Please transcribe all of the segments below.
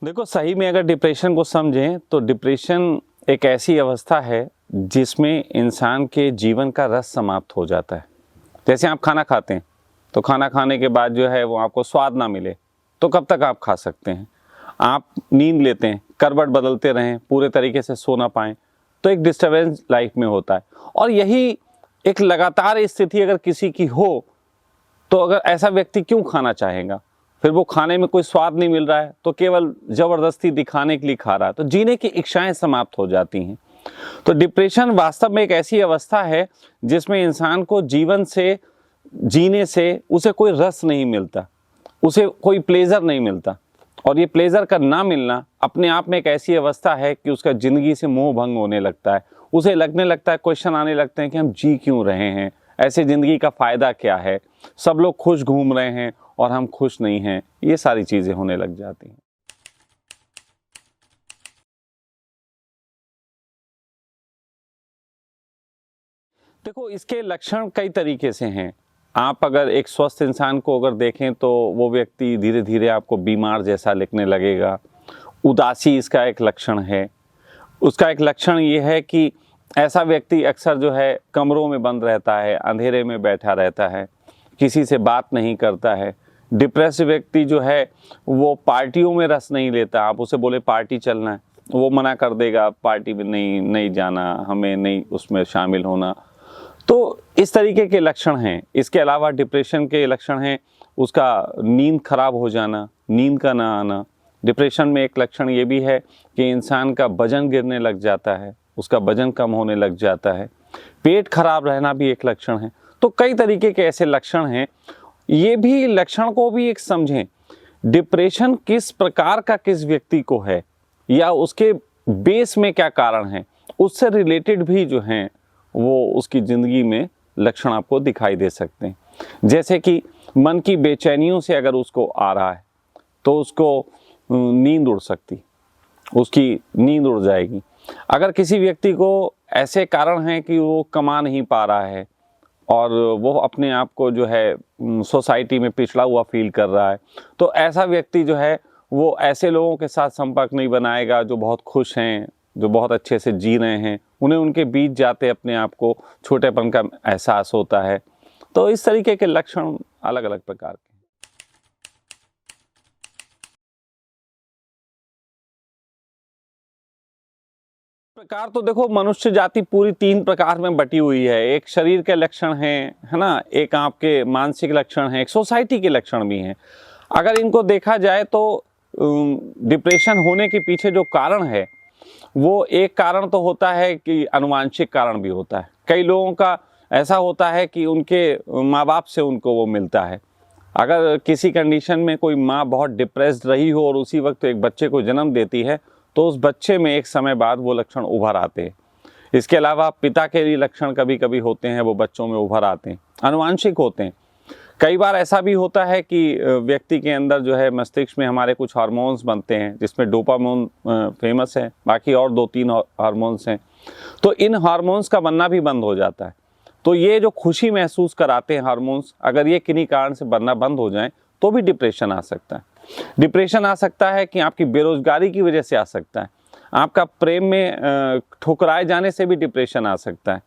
देखो, सही में अगर डिप्रेशन को समझें तो डिप्रेशन एक ऐसी अवस्था है जिसमें इंसान के जीवन का रस समाप्त हो जाता है। जैसे आप खाना खाते हैं तो खाना खाने के बाद जो है वो आपको स्वाद ना मिले तो कब तक आप खा सकते हैं। आप नींद लेते हैं, करवट बदलते रहें, पूरे तरीके से सो ना पाएँ तो एक डिस्टर्बेंस लाइफ में होता है। और यही एक लगातार स्थिति अगर किसी की हो तो अगर ऐसा व्यक्ति क्यों खाना चाहेगा। फिर वो खाने में कोई स्वाद नहीं मिल रहा है तो केवल ज़बरदस्ती दिखाने के लिए खा रहा है, तो जीने की इच्छाएं समाप्त हो जाती हैं। तो डिप्रेशन वास्तव में एक ऐसी अवस्था है जिसमें इंसान को जीवन से, जीने से उसे कोई रस नहीं मिलता, उसे कोई प्लेजर नहीं मिलता। और ये प्लेजर का ना मिलना अपने आप में एक ऐसी अवस्था है कि उसका ज़िंदगी से मोह भंग होने लगता है। उसे लगने लगता है, क्वेश्चन आने लगते हैं कि हम जी क्यों रहे हैं, ऐसे ज़िंदगी का फ़ायदा क्या है, सब लोग खुश घूम रहे हैं और हम खुश नहीं हैं। ये सारी चीज़ें होने लग जाती हैं। देखो, इसके लक्षण कई तरीके से हैं। आप अगर एक स्वस्थ इंसान को अगर देखें तो वो व्यक्ति धीरे धीरे आपको बीमार जैसा लिखने लगेगा। उदासी इसका एक लक्षण है। उसका एक लक्षण ये है कि ऐसा व्यक्ति अक्सर जो है कमरों में बंद रहता है, अंधेरे में बैठा रहता है, किसी से बात नहीं करता है। डिप्रेस व्यक्ति जो है वो पार्टियों में रस नहीं लेता। आप उसे बोले पार्टी चलना है, वो मना कर देगा, पार्टी में नहीं जाना, हमें नहीं उसमें शामिल होना। तो इस तरीके के लक्षण हैं। इसके अलावा डिप्रेशन के लक्षण हैं उसका नींद खराब हो जाना, नींद का ना आना। डिप्रेशन में एक लक्षण ये भी है कि इंसान का वजन गिरने लग जाता है, उसका वजन कम होने लग जाता है। पेट खराब रहना भी एक लक्षण है। तो कई तरीके के ऐसे लक्षण हैं। ये भी लक्षण को भी एक समझें, डिप्रेशन किस प्रकार का किस व्यक्ति को है या उसके बेस में क्या कारण है, उससे रिलेटेड भी जो हैं वो उसकी ज़िंदगी में लक्षण आपको दिखाई दे सकते हैं। जैसे कि मन की बेचैनियों से अगर उसको आ रहा है तो उसको नींद उड़ सकती, उसकी नींद उड़ जाएगी। अगर किसी व्यक्ति को ऐसे कारण हैं कि वो कमा नहीं पा रहा है और वो अपने आप को जो है सोसाइटी में पिछड़ा हुआ फील कर रहा है, तो ऐसा व्यक्ति जो है वो ऐसे लोगों के साथ संपर्क नहीं बनाएगा जो बहुत खुश हैं, जो बहुत अच्छे से जी रहे हैं। उन्हें उनके बीच जाते अपने आप को छोटेपन का एहसास होता है। तो इस तरीके के लक्षण अलग अलग प्रकार के। प्रकार तो देखो, मनुष्य जाति पूरी 3 प्रकार में बटी हुई है। एक शरीर के लक्षण हैं, है ना, एक आपके मानसिक लक्षण हैं, एक सोसाइटी के लक्षण भी हैं। अगर इनको देखा जाए तो डिप्रेशन होने के पीछे जो कारण है वो एक कारण तो होता है कि आनुवांशिक कारण भी होता है। कई लोगों का ऐसा होता है कि उनके माँ बाप से उनको वो मिलता है। अगर किसी कंडीशन में कोई माँ बहुत डिप्रेस्ड रही हो और उसी वक्त एक बच्चे को जन्म देती है तो उस बच्चे में एक समय बाद वो लक्षण उभर आते हैं। इसके अलावा पिता के लिए लक्षण कभी कभी होते हैं, वो बच्चों में उभर आते हैं, आनुवांशिक होते हैं। कई बार ऐसा भी होता है कि व्यक्ति के अंदर जो है मस्तिष्क में हमारे कुछ हार्मोन्स बनते हैं जिसमें डोपामाइन फेमस है, बाकी और 2-3 हार्मोन्स हैं। तो इन हार्मोन्स का बनना भी बंद हो जाता है। तो ये जो खुशी महसूस कराते हैं हार्मोन्स, अगर ये किन्हीं कारण से बनना बंद हो जाएं तो भी डिप्रेशन आ सकता है। डिप्रेशन आ सकता है कि आपकी बेरोजगारी की वजह से आ सकता है। आपका प्रेम में ठुकराए जाने से भी डिप्रेशन आ सकता है।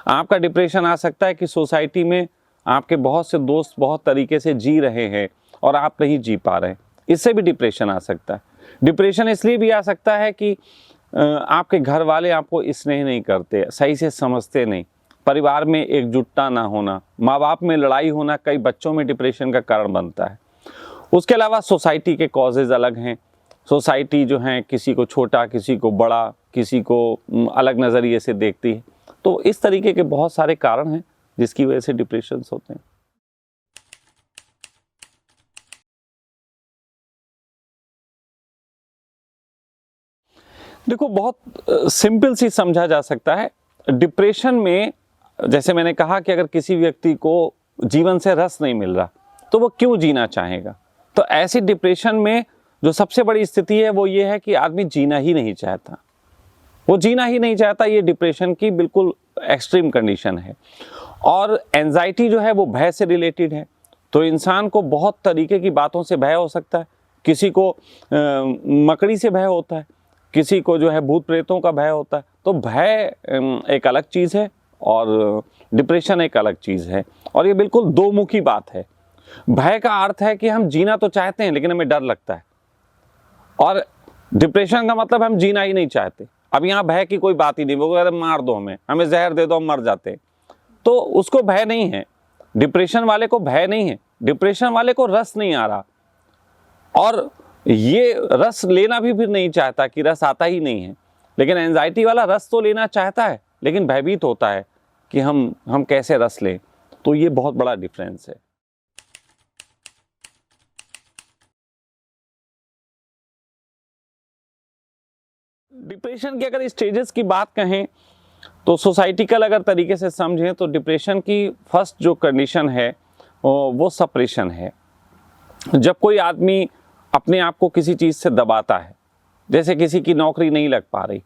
आपका डिप्रेशन आ सकता है कि सोसाइटी में आपके बहुत से दोस्त बहुत तरीके से जी रहे हैं और आप नहीं जी पा रहे हैं, इससे भी डिप्रेशन आ सकता है। डिप्रेशन इसलिए भी आ सकता है कि आपके घर वाले आपको स्नेह नहीं करते, सही से समझते नहीं, परिवार में एकजुटता ना होना, माँ बाप में लड़ाई होना कई बच्चों में डिप्रेशन का कारण बनता है। उसके अलावा सोसाइटी के कॉजेज़ अलग हैं। सोसाइटी जो है किसी को छोटा, किसी को बड़ा, किसी को अलग नज़रिए से देखती है। तो इस तरीके के बहुत सारे कारण हैं जिसकी वजह से डिप्रेशंस होते हैं। देखो, बहुत सिंपल सी समझा जा सकता है। डिप्रेशन में जैसे मैंने कहा कि अगर किसी व्यक्ति को जीवन से रस नहीं मिल रहा तो वो क्यों जीना चाहेगा। तो ऐसी डिप्रेशन में जो सबसे बड़ी स्थिति है वो ये है कि आदमी जीना ही नहीं चाहता, वो जीना ही नहीं चाहता। ये डिप्रेशन की बिल्कुल एक्सट्रीम कंडीशन है। और एंजाइटी जो है वो भय से रिलेटेड है। तो इंसान को बहुत तरीके की बातों से भय हो सकता है। किसी को मकड़ी से भय होता है, किसी को जो है भूत प्रेतों का भय होता है। तो भय एक अलग चीज़ है और डिप्रेशन एक अलग चीज़ है, और ये बिल्कुल दो मुखी बात है। भय का अर्थ है कि हम जीना तो चाहते हैं लेकिन हमें डर लगता है, और डिप्रेशन का मतलब हम जीना ही नहीं चाहते। अब यहाँ भय की कोई बात ही नहीं, वो कहते मार दो हमें जहर दे दो, हम मर जाते हैं, तो उसको भय नहीं है। डिप्रेशन वाले को भय नहीं है, डिप्रेशन वाले को रस नहीं आ रहा, और ये रस लेना भी फिर नहीं चाहता कि रस आता ही नहीं है। लेकिन एंजाइटी वाला रस तो लेना चाहता है लेकिन भयभीत होता है कि हम कैसे रस लें। तो ये बहुत बड़ा डिफरेंस है। डिप्रेशन की अगर स्टेजेस की बात कहें तो सोसाइटिकल अगर तरीके से समझें तो डिप्रेशन की फर्स्ट जो कंडीशन है वो सप्रेशन है। जब कोई आदमी अपने आप को किसी चीज़ से दबाता है, जैसे किसी की नौकरी नहीं लग पा रही,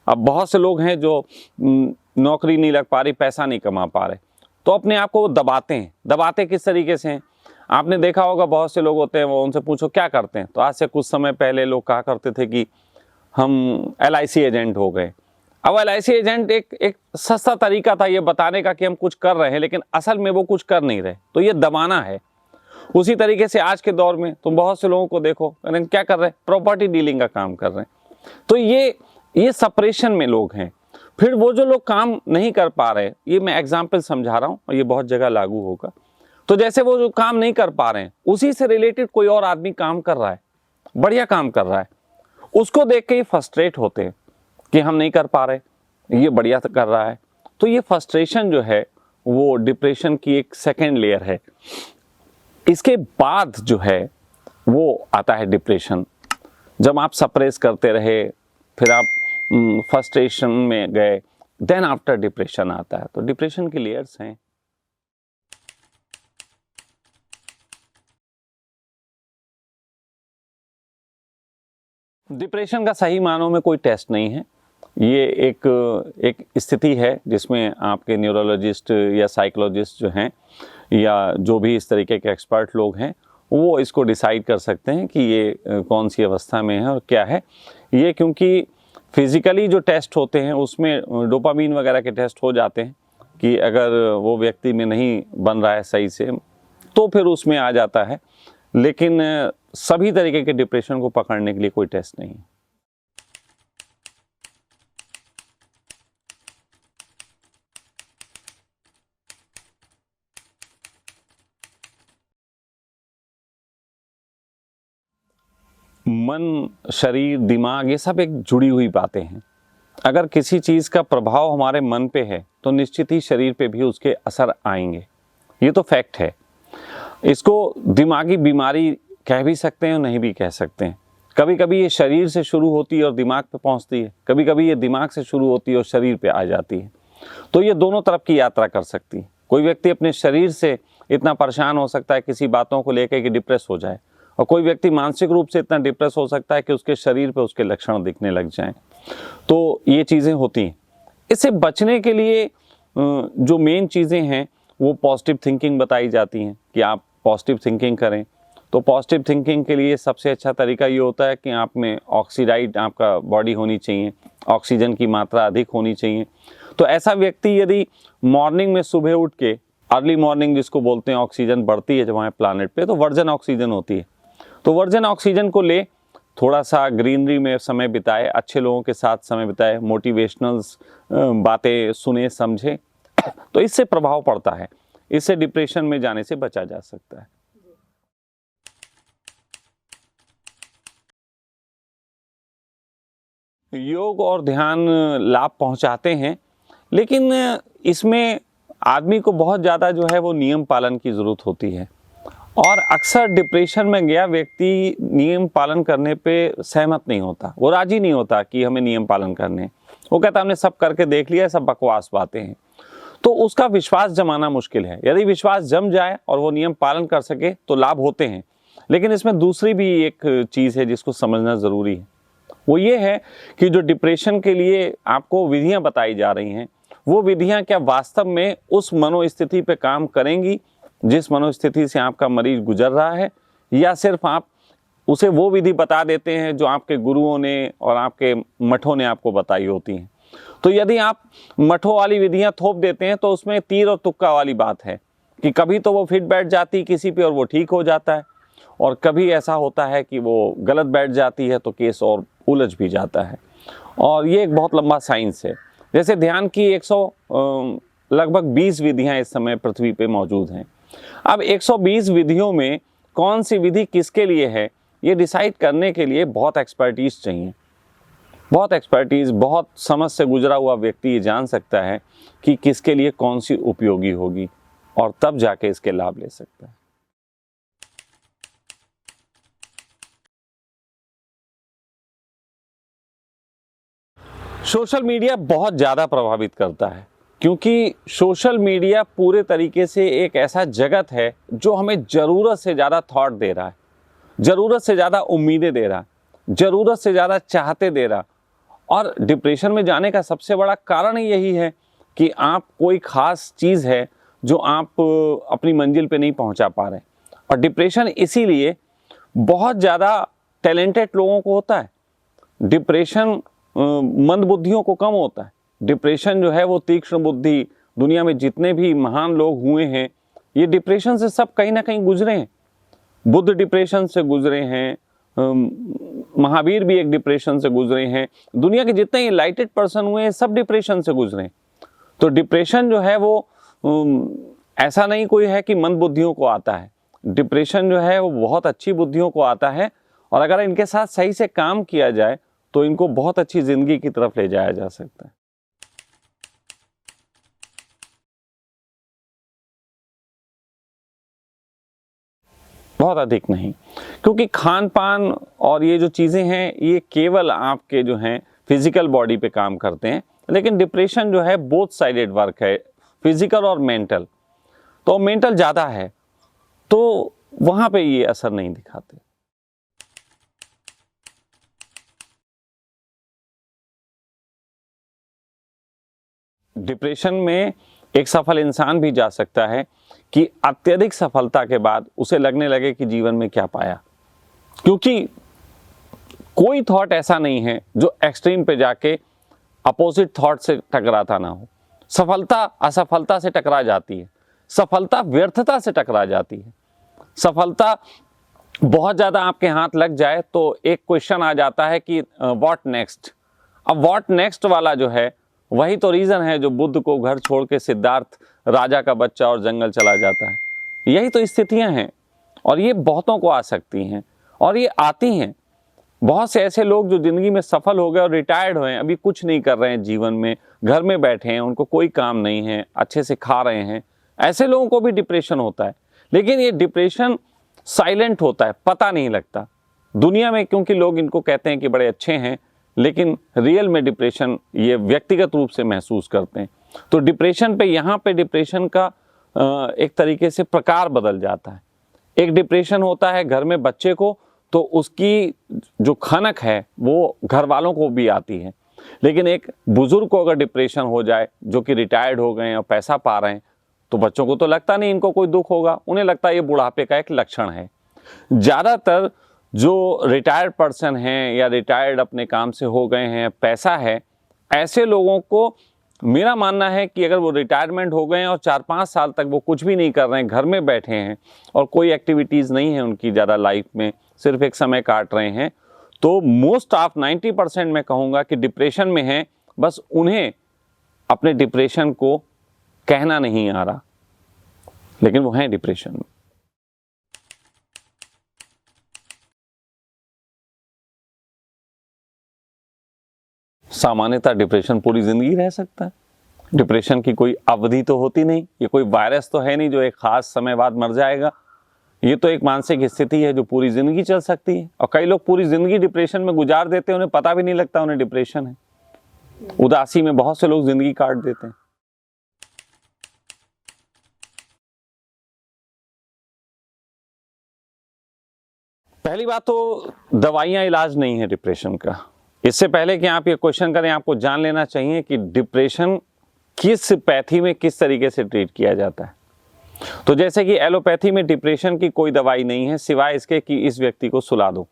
अब बहुत से लोग हैं जो नौकरी नहीं लग पा रही, पैसा नहीं कमा पा रहे, तो अपने आप को वो दबाते हैं। दबाते किस तरीके से हैं? आपने देखा होगा बहुत से लोग होते हैं, वो उनसे पूछो क्या करते हैं, तो आज से कुछ समय पहले लोग कहा करते थे कि हम LIC एजेंट हो गए। अब LIC एजेंट एक सस्ता तरीका था ये बताने का कि हम कुछ कर रहे हैं, लेकिन असल में वो कुछ कर नहीं रहे, तो ये दबाना है। उसी तरीके से आज के दौर में तुम बहुत से लोगों को देखो क्या कर रहे हैं, प्रॉपर्टी डीलिंग का काम कर रहे हैं। तो ये सपरेशन में लोग हैं। फिर वो जो लोग काम नहीं कर पा रहे, ये मैं एग्जाम्पल समझा रहा हूँ और ये बहुत जगह लागू होगा। तो जैसे वो जो काम नहीं कर पा रहे हैं, उसी से रिलेटेड कोई और आदमी काम कर रहा है, बढ़िया काम कर रहा है, उसको देख के ये फ्रस्ट्रेट होते हैं कि हम नहीं कर पा रहे, ये बढ़िया कर रहा है। तो ये फ्रस्ट्रेशन जो है वो डिप्रेशन की एक सेकेंड लेयर है। इसके बाद जो है वो आता है डिप्रेशन। जब आप सप्रेस करते रहे, फिर आप फ्रस्ट्रेशन में गए, देन आफ्टर डिप्रेशन आता है। तो डिप्रेशन की लेयर्स हैं। डिप्रेशन का सही मानों में कोई टेस्ट नहीं है। ये एक स्थिति है जिसमें आपके न्यूरोलॉजिस्ट या साइकोलॉजिस्ट जो हैं या जो भी इस तरीके के एक्सपर्ट लोग हैं वो इसको डिसाइड कर सकते हैं कि ये कौन सी अवस्था में है और क्या है ये। क्योंकि फिजिकली जो टेस्ट होते हैं उसमें डोपामीन वगैरह के टेस्ट हो जाते हैं कि अगर वो व्यक्ति में नहीं बन रहा है सही से तो फिर उसमें आ जाता है, लेकिन सभी तरीके के डिप्रेशन को पकड़ने के लिए कोई टेस्ट नहीं है। मन, शरीर, दिमाग, ये सब एक जुड़ी हुई बातें हैं। अगर किसी चीज़ का प्रभाव हमारे मन पे है तो निश्चित ही शरीर पे भी उसके असर आएंगे, ये तो फैक्ट है। इसको दिमागी बीमारी कह भी सकते हैं और नहीं भी कह सकते हैं। कभी कभी ये शरीर से शुरू होती है और दिमाग पे पहुंचती है, कभी कभी ये दिमाग से शुरू होती है और शरीर पे आ जाती है। तो ये दोनों तरफ की यात्रा कर सकती है। कोई व्यक्ति अपने शरीर से इतना परेशान हो सकता है किसी बातों को लेकर कि डिप्रेस हो जाए, और कोई व्यक्ति मानसिक रूप से इतना डिप्रेस हो सकता है कि उसके शरीर पे उसके लक्षण दिखने लग जाएं। तो ये चीज़ें होती हैं। इससे बचने के लिए जो मेन चीज़ें हैं वो पॉजिटिव थिंकिंग बताई जाती हैं कि आप पॉजिटिव थिंकिंग करें। तो पॉजिटिव थिंकिंग के लिए सबसे अच्छा तरीका ये होता है कि आप में ऑक्सीडाइड आपका बॉडी होनी चाहिए, ऑक्सीजन की मात्रा अधिक होनी चाहिए। तो ऐसा व्यक्ति यदि मॉर्निंग में सुबह उठ के, अर्ली मॉर्निंग जिसको बोलते हैं, ऑक्सीजन बढ़ती है जब हमारे प्लानट पे, तो वर्जन ऑक्सीजन होती है, तो वर्जन ऑक्सीजन को ले, थोड़ा सा ग्रीनरी में समय बिताए, अच्छे लोगों के साथ समय बिताए, मोटिवेशनल्स बातें सुने समझे, तो इससे प्रभाव पड़ता है। इससे डिप्रेशन में जाने से बचा जा सकता है। योग और ध्यान लाभ पहुंचाते हैं, लेकिन इसमें आदमी को बहुत ज़्यादा जो है वो नियम पालन की ज़रूरत होती है। और अक्सर डिप्रेशन में गया व्यक्ति नियम पालन करने पे सहमत नहीं होता, वो राजी नहीं होता कि हमें नियम पालन करने। वो कहता हमने सब करके देख लिया, सब बकवास बातें हैं। तो उसका विश्वास जमाना मुश्किल है। यदि विश्वास जम जाए और वो नियम पालन कर सके तो लाभ होते हैं। लेकिन इसमें दूसरी भी एक चीज़ है जिसको समझना ज़रूरी है। वो ये है कि जो डिप्रेशन के लिए आपको विधियाँ बताई जा रही हैं, वो विधियाँ क्या वास्तव में उस मनोस्थिति पे काम करेंगी जिस मनोस्थिति से आपका मरीज गुजर रहा है, या सिर्फ आप उसे वो विधि बता देते हैं जो आपके गुरुओं ने और आपके मठों ने आपको बताई होती हैं। तो यदि आप मठों वाली विधियां थोप देते हैं तो उसमें तीर और तुक्का वाली बात है कि कभी तो वो फिट बैठ जाती किसी पे और वो ठीक हो जाता है, और कभी ऐसा होता है कि वो गलत बैठ जाती है तो केस और उलझ भी जाता है। और ये एक बहुत लंबा साइंस है। जैसे ध्यान की 100 लगभग 20 विधियां इस समय पृथ्वी पे मौजूद हैं। अब 120 विधियों में कौन सी विधि किसके लिए है, ये डिसाइड करने के लिए बहुत एक्सपर्टीज चाहिए। बहुत एक्सपर्टीज, बहुत समझ से गुजरा हुआ व्यक्ति ये जान सकता है कि किसके लिए कौन सी उपयोगी होगी, और तब जाके इसके लाभ ले सकता है। सोशल मीडिया बहुत ज़्यादा प्रभावित करता है, क्योंकि सोशल मीडिया पूरे तरीके से एक ऐसा जगत है जो हमें ज़रूरत से ज़्यादा थॉट दे रहा है, ज़रूरत से ज़्यादा उम्मीदें दे रहा, ज़रूरत से ज़्यादा चाहते दे रहा। और डिप्रेशन में जाने का सबसे बड़ा कारण यही है कि आप कोई ख़ास चीज़ है जो आप अपनी मंजिल पे नहीं पहुंचा पा रहे। और डिप्रेशन इसीलिए बहुत ज़्यादा टैलेंटेड लोगों को होता है। डिप्रेशन मंद बुद्धियों को कम होता है। डिप्रेशन जो है वो तीक्ष्ण बुद्धि, दुनिया में जितने भी महान लोग हुए हैं ये डिप्रेशन से सब कहीं ना कहीं गुजरे हैं। बुद्ध डिप्रेशन से गुजरे हैं, महावीर भी एक डिप्रेशन से गुजरे हैं, दुनिया के जितने इनलाइटेड पर्सन हुए हैं सब डिप्रेशन से गुजरे। तो डिप्रेशन जो है वो ऐसा नहीं कोई है कि मंद बुद्धियों को आता है। डिप्रेशन जो है वो बहुत अच्छी बुद्धियों को आता है, और अगर इनके साथ सही से काम किया जाए तो इनको बहुत अच्छी जिंदगी की तरफ ले जाया जा सकता है। बहुत अधिक नहीं, क्योंकि खान पान और ये जो चीज़ें हैं ये केवल आपके जो हैं फिजिकल बॉडी पे काम करते हैं, लेकिन डिप्रेशन जो है बोथ साइडेड वर्क है, फिजिकल और मेंटल। तो मेंटल ज़्यादा है तो वहाँ पे ये असर नहीं दिखाते। डिप्रेशन में एक सफल इंसान भी जा सकता है कि अत्यधिक सफलता के बाद उसे लगने लगे कि जीवन में क्या पाया, क्योंकि कोई थॉट ऐसा नहीं है जो एक्सट्रीम पे जाके अपोजिट थॉट से टकराता ना हो। सफलता असफलता से टकरा जाती है, सफलता व्यर्थता से टकरा जाती है। सफलता बहुत ज़्यादा आपके हाथ लग जाए तो एक क्वेश्चन आ जाता है कि व्हाट नेक्स्ट। अब व्हाट नेक्स्ट वाला जो है वही तो रीज़न है जो बुद्ध को घर छोड़ के सिद्धार्थ राजा का बच्चा और जंगल चला जाता है। यही तो स्थितियां हैं, और ये बहुतों को आ सकती हैं, और ये आती हैं। बहुत से ऐसे लोग जो ज़िंदगी में सफल हो गए और रिटायर्ड हुए हैं, अभी कुछ नहीं कर रहे हैं जीवन में, घर में बैठे हैं, उनको कोई काम नहीं है, अच्छे से खा रहे हैं, ऐसे लोगों को भी डिप्रेशन होता है। लेकिन ये डिप्रेशन साइलेंट होता है, पता नहीं लगता दुनिया में, क्योंकि लोग इनको कहते हैं कि बड़े अच्छे हैं, लेकिन रियल में डिप्रेशन ये व्यक्तिगत रूप से महसूस करते हैं। तो डिप्रेशन पे यहाँ पे डिप्रेशन का एक तरीके से प्रकार बदल जाता है। एक डिप्रेशन होता है घर में बच्चे को, तो उसकी जो खनक है वो घर वालों को भी आती है। लेकिन एक बुजुर्ग को अगर डिप्रेशन हो जाए जो कि रिटायर्ड हो गए हैं और पैसा पा रहे हैं, तो बच्चों को तो लगता नहीं इनको कोई दुख होगा, उन्हें लगता है ये बुढ़ापे का एक लक्षण है। ज़्यादातर जो रिटायर्ड पर्सन हैं या रिटायर्ड अपने काम से हो गए हैं, पैसा है, ऐसे लोगों को मेरा मानना है कि अगर वो रिटायरमेंट हो गए हैं और 4-5 साल तक वो कुछ भी नहीं कर रहे हैं, घर में बैठे हैं और कोई एक्टिविटीज़ नहीं है उनकी ज़्यादा लाइफ में, सिर्फ एक समय काट रहे हैं, तो मोस्ट ऑफ 90% मैं कहूँगा कि डिप्रेशन में हैं। बस उन्हें अपने डिप्रेशन को कहना नहीं आ रहा, लेकिन वो हैं डिप्रेशन में। सामान्यतः डिप्रेशन पूरी जिंदगी रह सकता है। डिप्रेशन की कोई अवधि तो होती नहीं, ये कोई वायरस तो है नहीं जो एक खास समय बाद मर जाएगा। ये तो एक मानसिक स्थिति है जो पूरी जिंदगी चल सकती है, और कई लोग पूरी जिंदगी डिप्रेशन में गुजार देते हैं, उन्हें पता भी नहीं लगता उन्हें डिप्रेशन है। उदासी में बहुत से लोग जिंदगी काट देते हैं। पहली बात तो दवाइयां इलाज नहीं है डिप्रेशन का। इससे पहले कि आप ये क्वेश्चन करें, आपको जान लेना चाहिए कि डिप्रेशन किस पैथी में किस तरीके से ट्रीट किया जाता है। तो जैसे कि एलोपैथी में डिप्रेशन की कोई दवाई नहीं है सिवाय इसके कि इस व्यक्ति को सुला दो।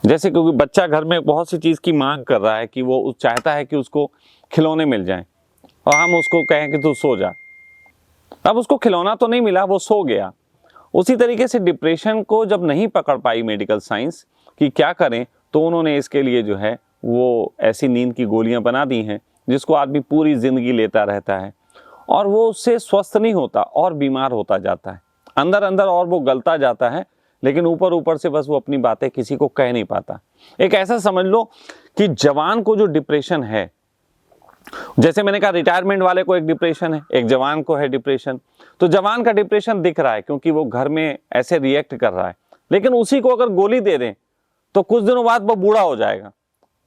जैसे क्योंकि बच्चा घर में बहुत सी चीज़ की मांग कर रहा है कि वो चाहता है कि उसको खिलौने मिल जाएं और हम उसको कहें कि तू सो जा। अब उसको खिलौना तो नहीं मिला, वो सो गया। उसी तरीके से डिप्रेशन को जब नहीं पकड़ पाई मेडिकल साइंस कि क्या करें, तो उन्होंने इसके लिए जो है वो ऐसी नींद की गोलियां बना दी हैं जिसको आदमी पूरी ज़िंदगी लेता रहता है और वो उससे स्वस्थ नहीं होता और बीमार होता जाता है अंदर अंदर, और वो गलता जाता है, लेकिन ऊपर ऊपर से बस वो अपनी बातें किसी को कह नहीं पाता। एक ऐसा समझ लो कि जवान को जो डिप्रेशन है, जैसे मैंने कहा रिटायरमेंट वाले को एक डिप्रेशन है, एक जवान को है डिप्रेशन। तो जवान का डिप्रेशन दिख रहा है क्योंकि वो घर में ऐसे रिएक्ट कर रहा है, लेकिन उसी को अगर गोली दे दें तो कुछ दिनों बाद वो बूढ़ा हो जाएगा,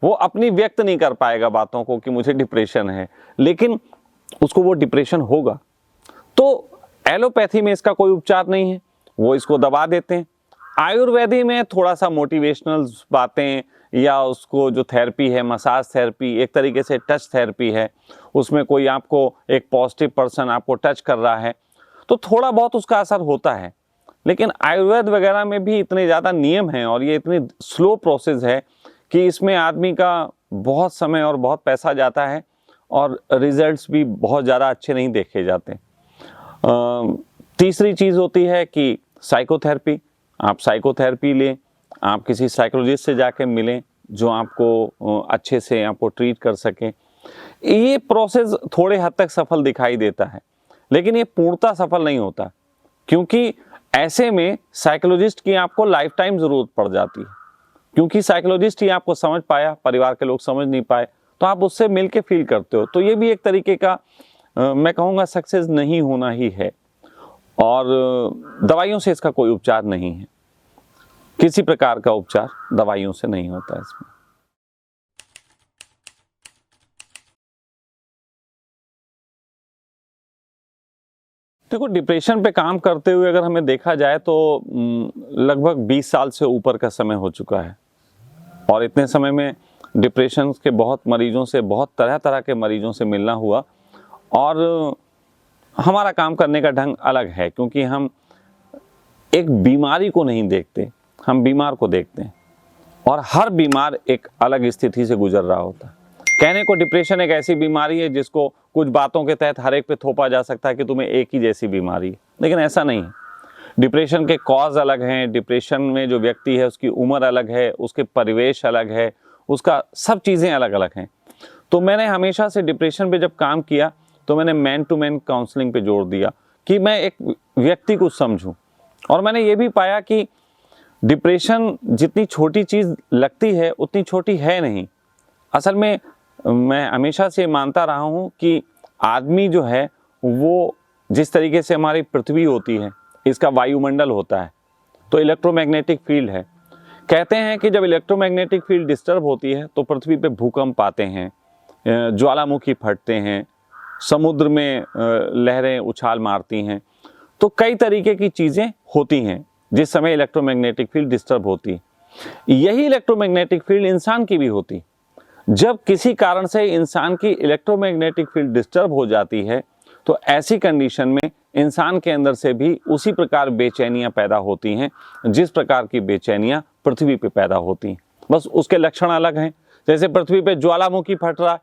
वो अपनी व्यक्त नहीं कर पाएगा बातों को कि मुझे डिप्रेशन है, लेकिन उसको वो डिप्रेशन होगा। तो एलोपैथी में इसका कोई उपचार नहीं है, वो इसको दबा देते हैं। आयुर्वेदी में थोड़ा सा मोटिवेशनल बातें या उसको जो थेरेपी है, मसाज थेरेपी, एक तरीके से टच थेरेपी है, उसमें कोई आपको एक पॉजिटिव पर्सन आपको टच कर रहा है तो थोड़ा बहुत उसका असर होता है। लेकिन आयुर्वेद वगैरह में भी इतने ज़्यादा नियम हैं और ये इतनी स्लो प्रोसेस है कि इसमें आदमी का बहुत समय और बहुत पैसा जाता है और रिजल्ट्स भी बहुत ज़्यादा अच्छे नहीं देखे जाते। तीसरी चीज़ होती है कि साइकोथेरेपी। आप साइकोथेरेपी लें, आप किसी साइकोलॉजिस्ट से जाके मिलें जो आपको अच्छे से आपको ट्रीट कर सकें। ये प्रोसेस थोड़े हद तक सफल दिखाई देता है, लेकिन ये पूर्णतः सफल नहीं होता, क्योंकि ऐसे में साइकोलॉजिस्ट की आपको लाइफ टाइम ज़रूरत पड़ जाती है, क्योंकि साइकोलॉजिस्ट ही आपको समझ पाया, परिवार के लोग समझ नहीं पाए, तो आप उससे मिल के फील करते हो। तो ये भी एक तरीके का मैं कहूँगा सक्सेस नहीं होना ही है। और दवाइयों से इसका कोई उपचार नहीं है, किसी प्रकार का उपचार दवाइयों से नहीं होता है इसमें। देखो, डिप्रेशन पे काम करते हुए अगर हमें देखा जाए तो लगभग 20 साल से ऊपर का समय हो चुका है और इतने समय में डिप्रेशन के बहुत मरीजों से, बहुत तरह तरह के मरीजों से मिलना हुआ। और हमारा काम करने का ढंग अलग है, क्योंकि हम एक बीमारी को नहीं देखते, हम बीमार को देखते हैं और हर बीमार एक अलग स्थिति से गुजर रहा होता है। कहने को डिप्रेशन एक ऐसी बीमारी है जिसको कुछ बातों के तहत हर एक पे थोपा जा सकता है कि तुम्हें एक ही जैसी बीमारी है, लेकिन ऐसा नहीं है। डिप्रेशन के कॉज अलग हैं, डिप्रेशन में जो व्यक्ति है उसकी उम्र अलग है, उसके परिवेश अलग है, उसका सब चीज़ें अलग अलग हैं। तो मैंने हमेशा से डिप्रेशन पे जब काम किया तो मैंने मैन टू मैन काउंसलिंग पे जोर दिया कि मैं एक व्यक्ति को समझूं। और मैंने ये भी पाया कि डिप्रेशन जितनी छोटी चीज़ लगती है उतनी छोटी है नहीं। असल में मैं हमेशा से मानता रहा हूँ कि आदमी जो है वो जिस तरीके से हमारी पृथ्वी होती है, इसका वायुमंडल होता है, तो इलेक्ट्रोमैग्नेटिक फील्ड है। कहते हैं कि जब इलेक्ट्रोमैग्नेटिक फील्ड डिस्टर्ब होती है तो पृथ्वी पे भूकंप आते हैं, ज्वालामुखी फटते हैं, समुद्र में लहरें उछाल मारती हैं। तो कई तरीके की चीज़ें होती हैं जिस समय इलेक्ट्रोमैग्नेटिक फील्ड डिस्टर्ब होती है। यही इलेक्ट्रोमैग्नेटिक फील्ड इंसान की भी होती। जब किसी कारण से इंसान की इलेक्ट्रोमैग्नेटिक फील्ड डिस्टर्ब हो जाती है तो ऐसी कंडीशन में इंसान के अंदर से भी उसी प्रकार बेचैनियां पैदा होती हैं जिस प्रकार की बेचैनियां पृथ्वी पे पैदा होती हैं, बस उसके लक्षण अलग हैं। जैसे पृथ्वी पे ज्वालामुखी फट रहा है,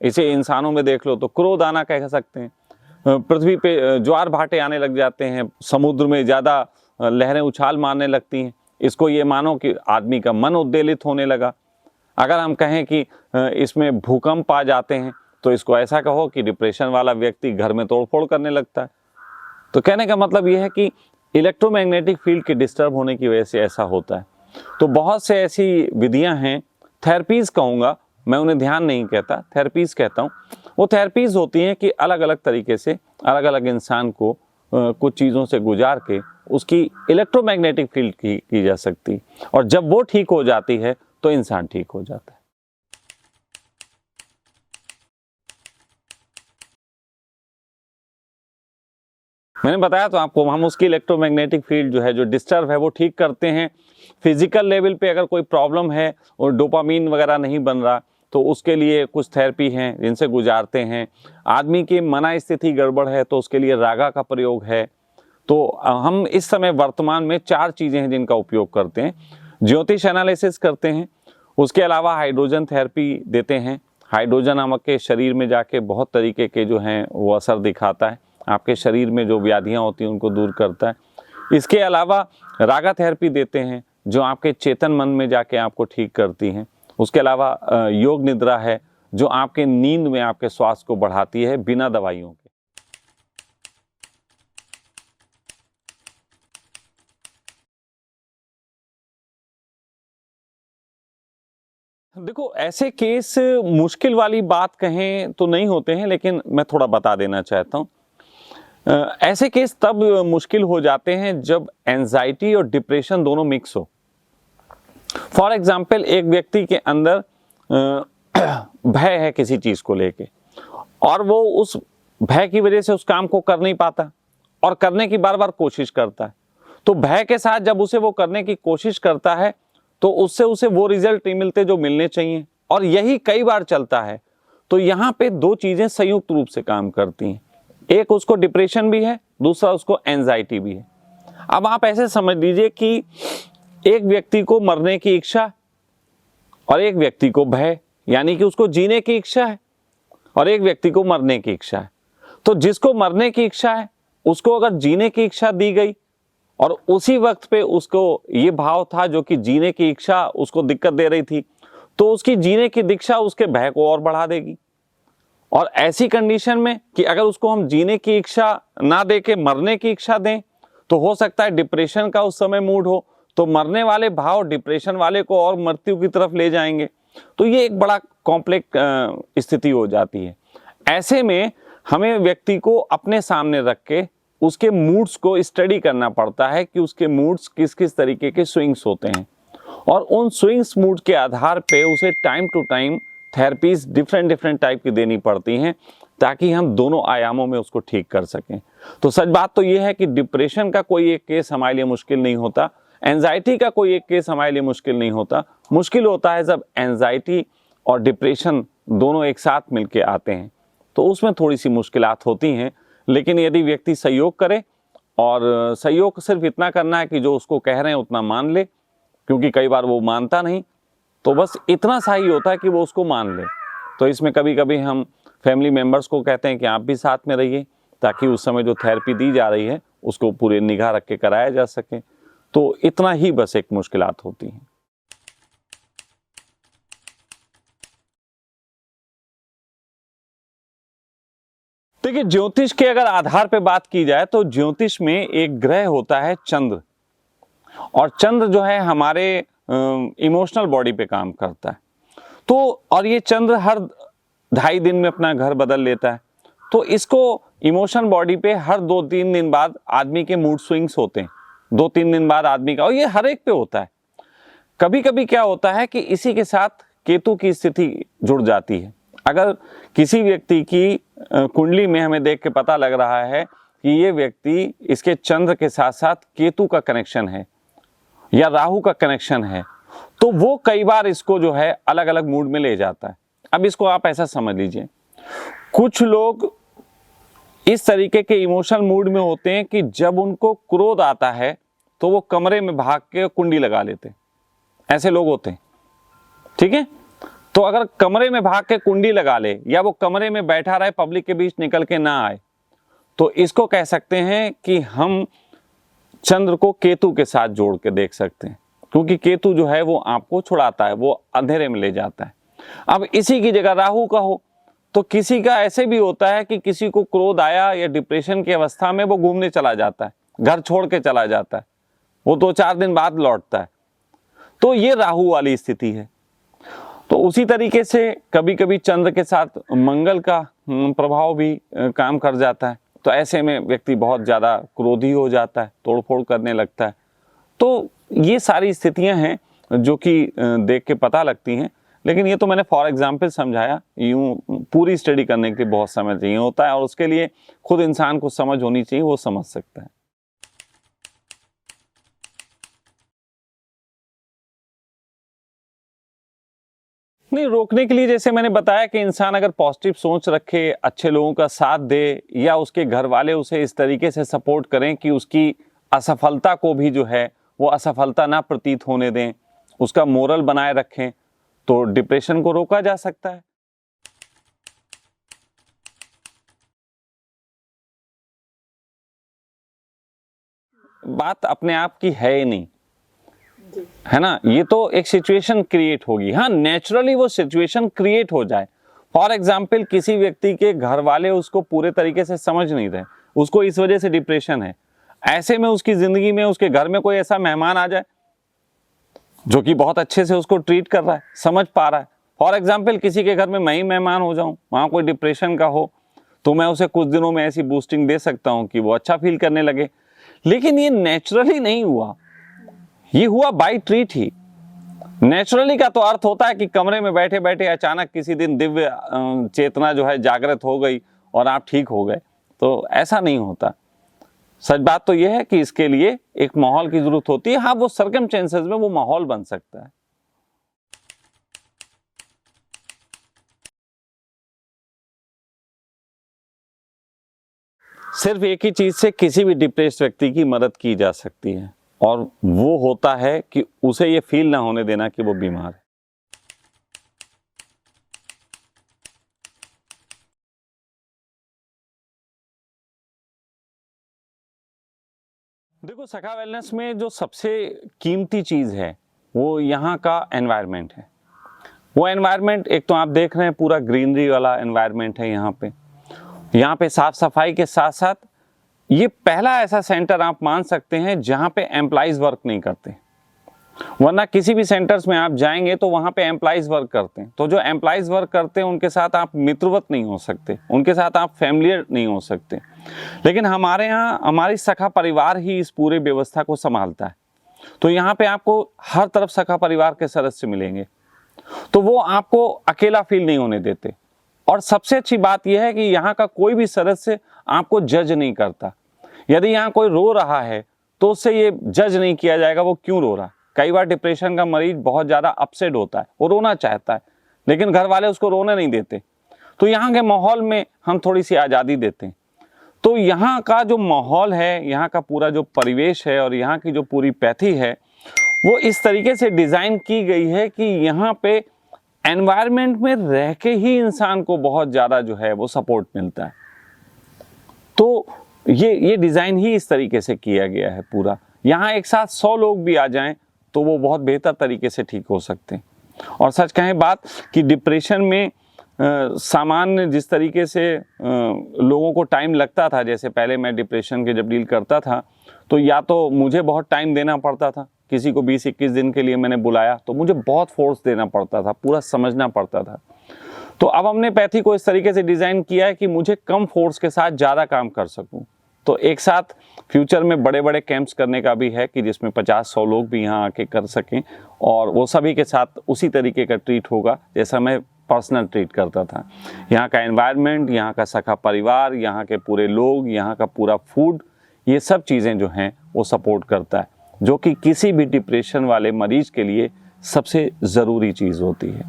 इसे इंसानों में देख लो तो क्रोध आना कह सकते हैं। पृथ्वी पे ज्वार भाटे आने लग जाते हैं, समुद्र में ज़्यादा लहरें उछाल मारने लगती हैं, इसको ये मानो कि आदमी का मन उद्वेलित होने लगा। अगर हम कहें कि इसमें भूकंप आ जाते हैं तो इसको ऐसा कहो कि डिप्रेशन वाला व्यक्ति घर में तोड़फोड़ करने लगता है। तो कहने का मतलब यह है कि इलेक्ट्रोमैग्नेटिक फील्ड के डिस्टर्ब होने की वजह से ऐसा होता है। तो बहुत से ऐसी विधियां हैं, थेरेपीज़ कहूँगा मैं, उन्हें ध्यान नहीं कहता, थेरेपीज़ कहता हूँ। वो थेरेपीज़ होती हैं कि अलग अलग तरीके से अलग अलग इंसान को कुछ चीज़ों से गुजार के उसकी इलेक्ट्रोमैग्नेटिक फील्ड की जा सकती, और जब वो ठीक हो जाती है तो इंसान ठीक हो जाता है। मैंने बताया तो आपको, हम उसकी इलेक्ट्रोमैग्नेटिक फील्ड जो है, जो डिस्टर्ब है, वो ठीक करते हैं। फिजिकल लेवल पे अगर कोई प्रॉब्लम है और डोपामीन वगैरह नहीं बन रहा तो उसके लिए कुछ थेरेपी हैं जिनसे गुजारते हैं। आदमी की मना स्थिति गड़बड़ है तो उसके लिए रागा का प्रयोग है। तो हम इस समय वर्तमान में 4 चीज़ें हैं जिनका उपयोग करते हैं। ज्योतिष एनालिसिस करते हैं। उसके अलावा हाइड्रोजन थेरेपी देते हैं। हाइड्रोजन आपके शरीर में जाके बहुत तरीके के जो हैं वो असर दिखाता है, आपके शरीर में जो व्याधियां होती हैं उनको दूर करता है। इसके अलावा रागा थेरेपी देते हैं जो आपके चेतन मन में जाके आपको ठीक करती हैं। उसके अलावा योग निद्रा है जो आपके नींद में आपके स्वास्थ्य को बढ़ाती है बिना दवाइयों के। देखो, ऐसे केस मुश्किल वाली बात कहें तो नहीं होते हैं, लेकिन मैं थोड़ा बता देना चाहता हूँ। ऐसे केस तब मुश्किल हो जाते हैं जब एंजाइटी और डिप्रेशन दोनों मिक्स हो। फॉर एग्जाम्पल, एक व्यक्ति के अंदर भय है किसी चीज को लेके और वो उस भय की वजह से उस काम को कर नहीं पाता और करने की बार बार कोशिश करता है। तो भय के साथ जब उसे वो करने की कोशिश करता है तो उससे उसे वो रिजल्ट नहीं मिलते जो मिलने चाहिए, और यही कई बार चलता है। तो यहाँ पे दो चीजें संयुक्त रूप से काम करती हैं, एक उसको डिप्रेशन भी है, दूसरा उसको एंजाइटी भी है। अब आप ऐसे समझ लीजिए कि एक व्यक्ति को मरने की इच्छा और एक व्यक्ति को भय, यानी कि उसको जीने की इच्छा है और एक व्यक्ति को मरने की इच्छा है। तो जिसको मरने की इच्छा है उसको अगर जीने की इच्छा दी गई और उसी वक्त पे उसको ये भाव था जो कि जीने की इच्छा उसको दिक्कत दे रही थी, तो उसकी जीने की दीक्षा उसके भय को और बढ़ा देगी। और ऐसी कंडीशन में कि अगर उसको हम जीने की इच्छा ना दे के मरने की इच्छा दें तो हो सकता है डिप्रेशन का उस समय मूड हो, तो मरने वाले भाव डिप्रेशन वाले को और मृत्यु की तरफ ले जाएंगे। तो ये एक बड़ा कॉम्प्लेक्स स्थिति हो जाती है। ऐसे में हमें व्यक्ति को अपने सामने रख के उसके मूड्स को स्टडी करना पड़ता है कि उसके मूड्स किस किस तरीके के स्विंग्स होते हैं, और उन स्विंग्स मूड के आधार पे उसे time to time therapies different type की देनी पड़ती हैं ताकि हम दोनों आयामों में उसको ठीक कर सकें। तो सच बात तो ये है कि डिप्रेशन का कोई एक केस हमारे लिए मुश्किल नहीं होता, एंजाइटी का कोई एक केस हमारे लिए मुश्किल नहीं होता। मुश्किल होता है जब एंजाइटी और डिप्रेशन दोनों एक साथ मिलके आते हैं, तो उसमें थोड़ी सी मुश्किलात होती हैं। लेकिन यदि व्यक्ति सहयोग करे, और सहयोग सिर्फ इतना करना है कि जो उसको कह रहे हैं उतना मान ले, क्योंकि कई बार वो मानता नहीं, तो बस इतना सा ही होता है कि वो उसको मान ले। तो इसमें कभी कभी हम फैमिली मेम्बर्स को कहते हैं कि आप भी साथ में रहिए ताकि उस समय जो थेरेपी दी जा रही है उसको पूरे निगाह रख के कराया जा सके। तो इतना ही बस एक मुश्किलात होती हैं। देखिए, ज्योतिष के अगर आधार पे बात की जाए तो ज्योतिष में एक ग्रह होता है चंद्र, और चंद्र जो है हमारे इमोशनल बॉडी पे काम करता है। तो और ये चंद्र हर 2.5 दिन में अपना घर बदल लेता है, तो इसको इमोशन बॉडी पे हर 2-3 दिन बाद आदमी के मूड स्विंग्स होते हैं, 2-3 दिन बाद आदमी का, और ये हर एक पे होता है। कभी कभी क्या होता है कि इसी के साथ केतु की स्थिति जुड़ जाती है। अगर किसी व्यक्ति की कुंडली में हमें देख के पता लग रहा है कि ये व्यक्ति, इसके चंद्र के साथ साथ केतु का कनेक्शन है या राहु का कनेक्शन है, तो वो कई बार इसको जो है अलग अलग मूड में ले जाता है। अब इसको आप ऐसा समझ लीजिए, कुछ लोग इस तरीके के इमोशनल मूड में होते हैं कि जब उनको क्रोध आता है तो वो कमरे में भाग के कुंडी लगा लेते हैं, ऐसे लोग होते हैं, ठीक है। तो अगर कमरे में भाग के कुंडी लगा ले या वो कमरे में बैठा रहे, पब्लिक के बीच निकल के ना आए, तो इसको कह सकते हैं कि हम चंद्र को केतु के साथ जोड़ के देख सकते हैं, क्योंकि केतु जो है वो आपको छुड़ाता है, वो अंधेरे में ले जाता है। अब इसी की जगह राहु का हो, तो किसी का ऐसे भी होता है कि किसी को क्रोध आया या डिप्रेशन की अवस्था में वो घूमने चला जाता है, घर छोड़ के चला जाता है, वो 2-4 दिन बाद लौटता है। तो ये राहु वाली स्थिति है। तो उसी तरीके से कभी कभी चंद्र के साथ मंगल का प्रभाव भी काम कर जाता है, तो ऐसे में व्यक्ति बहुत ज़्यादा क्रोधी हो जाता है, तोड़फोड़ करने लगता है। तो ये सारी स्थितियां हैं जो कि देख के पता लगती हैं, लेकिन ये तो मैंने फॉर एग्जाम्पल समझाया। यूं पूरी स्टडी करने के लिए बहुत समय चाहिए होता है, और उसके लिए खुद इंसान को समझ होनी चाहिए, वो समझ सकता है। नहीं, रोकने के लिए जैसे मैंने बताया कि इंसान अगर पॉजिटिव सोच रखे, अच्छे लोगों का साथ दे, या उसके घर वाले उसे इस तरीके से सपोर्ट करें कि उसकी असफलता को भी जो है वो असफलता ना प्रतीत होने दें, उसका मोरल बनाए रखें तो डिप्रेशन को रोका जा सकता है। बात अपने आप की है ही नहीं, है ना, ये तो एक सिचुएशन क्रिएट होगी। हाँ, नेचुरली वो सिचुएशन क्रिएट हो जाए। फॉर एग्जाम्पल, किसी व्यक्ति के घर वाले उसको पूरे तरीके से समझ नहीं रहे, उसको इस वजह से डिप्रेशन है। ऐसे में उसकी जिंदगी में, उसके घर में कोई ऐसा मेहमान आ जाए जो कि बहुत अच्छे से उसको ट्रीट कर रहा है, समझ पा रहा है। फॉर एग्जाम्पल, किसी के घर में मैं ही मेहमान हो जाऊं, वहां कोई डिप्रेशन का हो, तो मैं उसे कुछ दिनों में ऐसी बूस्टिंग दे सकता हूं कि वो अच्छा फील करने लगे। लेकिन ये नेचुरली नहीं हुआ, ये हुआ बाय ट्रीट ही। नेचुरली का तो अर्थ होता है कि कमरे में बैठे बैठे अचानक किसी दिन दिव्य चेतना जो है जागृत हो गई और आप ठीक हो गए, तो ऐसा नहीं होता। सच बात तो यह है कि इसके लिए एक माहौल की जरूरत होती है। हाँ, वो सर्कमस्टेंसेस में वो माहौल बन सकता है। सिर्फ एक ही चीज से किसी भी डिप्रेस्ड व्यक्ति की मदद की जा सकती है, और वो होता है कि उसे ये फील ना होने देना कि वो बीमार है। देखो, सखा वेलनेस में जो सबसे कीमती चीज है वो यहाँ का एनवायरनमेंट है। वो एनवायरनमेंट, एक तो आप देख रहे हैं पूरा ग्रीनरी वाला एनवायरनमेंट है यहाँ पे साफ सफाई के साथ साथ ये पहला ऐसा सेंटर आप मान सकते हैं जहाँ पे एम्प्लॉइज वर्क नहीं करते। वरना किसी भी सेंटर्स में आप जाएंगे तो वहाँ पे एम्प्लॉइज वर्क करते हैं, तो जो एम्प्लॉइज वर्क करते हैं उनके साथ आप मित्रवत नहीं हो सकते, उनके साथ आप फैमिलियर नहीं हो सकते। लेकिन हमारे यहाँ हमारी सखा परिवार ही इस पूरे व्यवस्था को संभालता है। तो यहाँ पे आपको हर तरफ सखा परिवार के सदस्य मिलेंगे, तो वो आपको अकेला फील नहीं होने देते। और सबसे अच्छी बात यह है कि यहाँ का कोई भी सदस्य आपको जज नहीं करता। यदि यहाँ कोई रो रहा है तो उससे ये जज नहीं किया जाएगा वो क्यों रो रहा। कई बार डिप्रेशन का मरीज बहुत ज्यादा अपसेट होता है, वो रोना चाहता है, लेकिन घर वाले उसको रोने नहीं देते। तो यहाँ के माहौल में हम थोड़ी सी आज़ादी देते हैं। तो यहाँ का जो माहौल है, यहाँ का पूरा जो परिवेश है और यहाँ की जो पूरी पैथी है, वो इस तरीके से डिज़ाइन की गई है कि यहाँ पे एनवायरनमेंट में रह के ही इंसान को बहुत ज़्यादा जो है वो सपोर्ट मिलता है। तो ये डिज़ाइन ही इस तरीके से किया गया है पूरा। यहाँ एक साथ 100 लोग भी आ जाएं तो वो बहुत बेहतर तरीके से ठीक हो सकते हैं। और सच कहें बात कि डिप्रेशन में सामान्य जिस तरीके से लोगों को टाइम लगता था, जैसे पहले मैं डिप्रेशन के जब डील करता था तो या तो मुझे बहुत टाइम देना पड़ता था, किसी को 20-21 दिन के लिए मैंने बुलाया तो मुझे बहुत फोर्स देना पड़ता था, पूरा समझना पड़ता था। तो अब हमने पैथी को इस तरीके से डिज़ाइन किया है कि मुझे कम फोर्स के साथ ज़्यादा काम कर सकूं। तो एक साथ फ्यूचर में बड़े बड़े कैंप्स करने का भी है कि जिसमें 50-100 लोग भी यहाँ आके कर सकें, और वो सभी के साथ उसी तरीके का ट्रीट होगा जैसा मैं पर्सनल ट्रीट करता था। यहाँ का एनवायरनमेंट, यहाँ का सखा परिवार, यहाँ के पूरे लोग, यहाँ का पूरा फूड, ये सब चीज़ें जो हैं वो सपोर्ट करता है, जो कि किसी भी डिप्रेशन वाले मरीज के लिए सबसे ज़रूरी चीज़ होती है।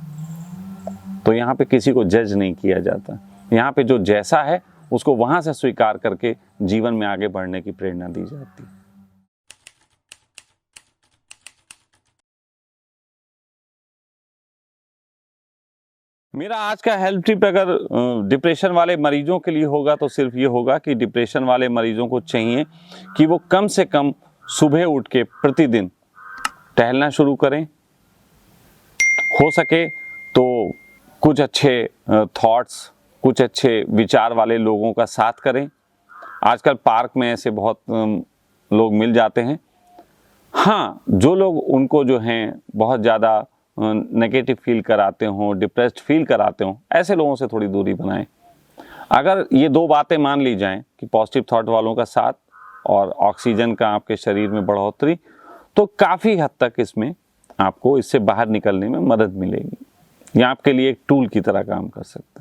तो यहाँ पे किसी को जज नहीं किया जाता, यहाँ पे जो जैसा है उसको वहाँ से स्वीकार करके जीवन में आगे बढ़ने की प्रेरणा दी जाती है। मेरा आज का हेल्थ टिप अगर डिप्रेशन वाले मरीजों के लिए होगा तो सिर्फ ये होगा कि डिप्रेशन वाले मरीजों को चाहिए कि वो कम से कम सुबह उठ के प्रतिदिन टहलना शुरू करें। हो सके तो कुछ अच्छे थॉट्स, कुछ अच्छे विचार वाले लोगों का साथ करें। आजकल पार्क में ऐसे बहुत लोग मिल जाते हैं। हाँ, जो लोग उनको जो हैं बहुत ज़्यादा नेगेटिव फील कराते हों, डिप्रेस्ड फील कराते हों, ऐसे लोगों से थोड़ी दूरी बनाएं। अगर ये 2 बातें मान ली जाएं कि पॉजिटिव थॉट वालों का साथ और ऑक्सीजन का आपके शरीर में बढ़ोतरी, तो काफ़ी हद तक इसमें आपको इससे बाहर निकलने में मदद मिलेगी। ये आपके लिए एक टूल की तरह काम कर सकता है।